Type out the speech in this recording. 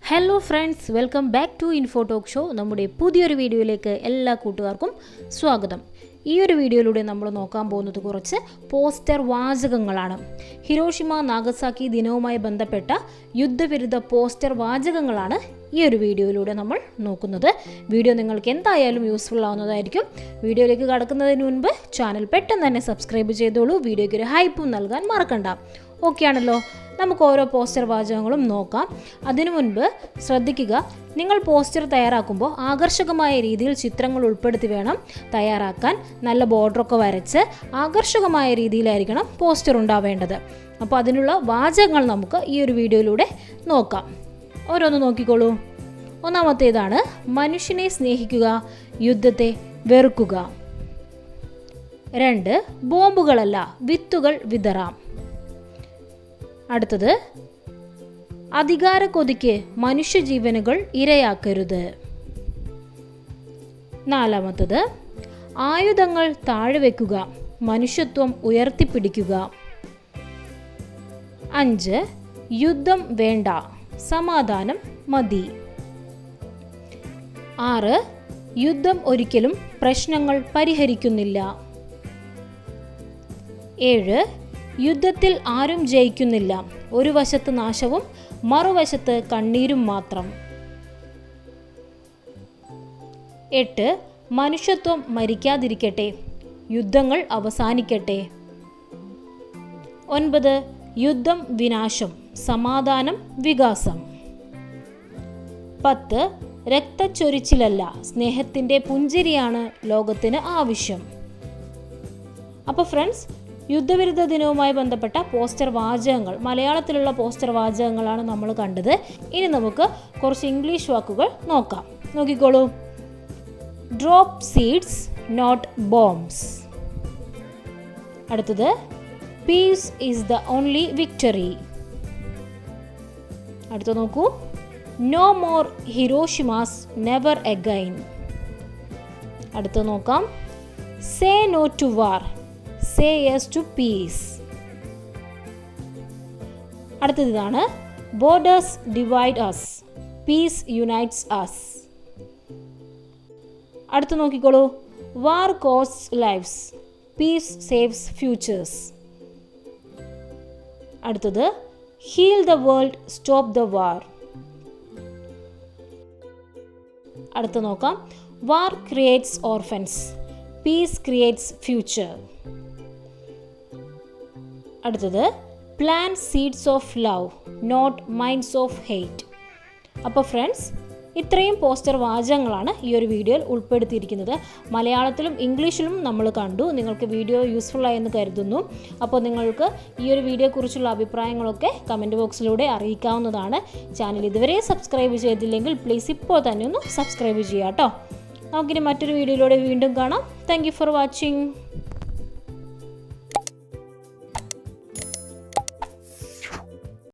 Hello friends, welcome back to Info Talk Show. നമ്മുടെ പുതിയൊരു വീഡിയോയിലേക്ക് എല്ലാ കൂട്ടുകാർക്കും സ്വാഗതം. ഈ ഒരു വീഡിയോയിലൂടെ നമ്മൾ നോക്കാൻ പോകുന്നത് കുറച്ച് പോസ്റ്റർ വാചകങ്ങളാണ്. ഹിരോഷിമ നാഗസാക്കി ദിനവുമായി ബന്ധപ്പെട്ട യുദ്ധവിരുദ്ധ പോസ്റ്റർ വാചകങ്ങളാണ് ഈ ഒരു വീഡിയോയിലൂടെ നമ്മൾ നോക്കുന്നത്. വീഡിയോ നിങ്ങൾക്ക് എന്തായാലും യൂസ്ഫുൾ ആവുന്നതായിരിക്കും. വീഡിയോയിലേക്ക് കടക്കുന്നതിന് മുൻപ് ചാനൽ പെട്ടെന്ന് തന്നെ സബ്സ്ക്രൈബ് ചെയ്തോളൂ. വീഡിയോയ്ക്ക് ഒരു ഹൈപ്പും നൽകാൻ മറക്കണ്ട. ഓക്കെ ആണല്ലോ? നമുക്ക് ഓരോ പോസ്റ്റർ വാചകങ്ങളും നോക്കാം. അതിനു മുൻപ് ശ്രദ്ധിക്കുക, നിങ്ങൾ പോസ്റ്റർ തയ്യാറാക്കുമ്പോൾ ആകർഷകമായ രീതിയിൽ ചിത്രങ്ങൾ ഉൾപ്പെടുത്തി വേണം തയ്യാറാക്കാൻ. നല്ല ബോർഡറൊക്കെ വരച്ച് ആകർഷകമായ രീതിയിലായിരിക്കണം പോസ്റ്റർ ഉണ്ടാവേണ്ടത്. അപ്പോൾ അതിനുള്ള വാചകങ്ങൾ നമുക്ക് ഈ ഒരു വീഡിയോയിലൂടെ നോക്കാം. ഓരോന്ന് നോക്കിക്കോളൂ. ഒന്നാമത്തേതാണ് മനുഷ്യനെ സ്നേഹിക്കുക, യുദ്ധത്തെ വെറുക്കുക. 2, ബോംബുകളല്ല വിത്തുകൾ വിതറാം. അടുത്തത്, അധികാര കൊതിക്ക് മനുഷ്യജീവനുകൾ ഇരയാക്കരുത്. 4, ആയുധങ്ങൾ താഴെ വയ്ക്കുക, മനുഷ്യത്വം ഉയർത്തിപ്പിടിക്കുക. 5, യുദ്ധം വേണ്ട, സമാധാനം മതി. 6, യുദ്ധം ഒരിക്കലും പ്രശ്നങ്ങൾ പരിഹരിക്കുന്നില്ല. 7, യുദ്ധത്തിൽ ആരും ജയിക്കുന്നില്ല, ഒരു വശത്ത് നാശവും മറുവശത്ത് കണ്ണീരും മാത്രം. 8, മനുഷ്യത്വം മരിക്കാതിരിക്കട്ടെ, യുദ്ധങ്ങൾ അവസാനിക്കട്ടെ. 9, യുദ്ധം വിനാശം, സമാധാനം വികാസം. 10, രക്തച്ചൊരിച്ചിലല്ല, സ്നേഹത്തിൻ്റെ പുഞ്ചിരിയാണ് ലോകത്തിന് ആവശ്യം. അപ്പോൾ ഫ്രണ്ട്സ്, യുദ്ധവിരുദ്ധ ദിനവുമായി ബന്ധപ്പെട്ട പോസ്റ്റർ വാചകങ്ങൾ, മലയാളത്തിലുള്ള പോസ്റ്റർ വാചകങ്ങളാണ് നമ്മൾ കണ്ടത്. ഇനി നമുക്ക് കുറച്ച് ഇംഗ്ലീഷ് വാക്കുകൾ നോക്കാം. നോക്കിക്കോളൂ. Drop seeds not bombs. അടുത്തത്, peace is the only victory. അടുത്ത നോക്കൂ. No more Hiroshimas, never again. അടുത്ത നോക്കാം. Say no to war, say yes to peace. അടുത്തതാണ്, borders divide us, peace unites us. അടുത്ത നോക്കിക്കോളൂ. war costs lives, peace saves futures. അടുത്തത്, heal the world, stop the war. അടുത്ത നോക്കാം. war creates orphans, peace creates future. അടുത്തത്, plant seeds of love, not minds of hate. അപ്പോൾ friends, ഇത്രയും poster വാചകങ്ങളാണ് ഈ ഒരു വീഡിയോയിൽ ഉൾപ്പെടുത്തിയിരിക്കുന്നത്. മലയാളത്തിലും ഇംഗ്ലീഷിലും നമ്മൾ കണ്ടു. നിങ്ങൾക്ക് വീഡിയോ യൂസ്ഫുൾ ആയെന്ന് കരുതുന്നു. അപ്പോൾ നിങ്ങൾക്ക് ഈ ഒരു വീഡിയോയെക്കുറിച്ചുള്ള അഭിപ്രായങ്ങളൊക്കെ കമൻറ്റ് ബോക്സിലൂടെ അറിയിക്കാവുന്നതാണ്. ചാനൽ ഇതുവരെ സബ്സ്ക്രൈബ് ചെയ്തില്ലെങ്കിൽ പ്ലീസ് ഇപ്പോൾ തന്നെ ഒന്ന് സബ്സ്ക്രൈബ് ചെയ്യുക കേട്ടോ. നമുക്കിനി മറ്റൊരു വീഡിയോയിലൂടെ വീണ്ടും കാണാം. Thank you for watching.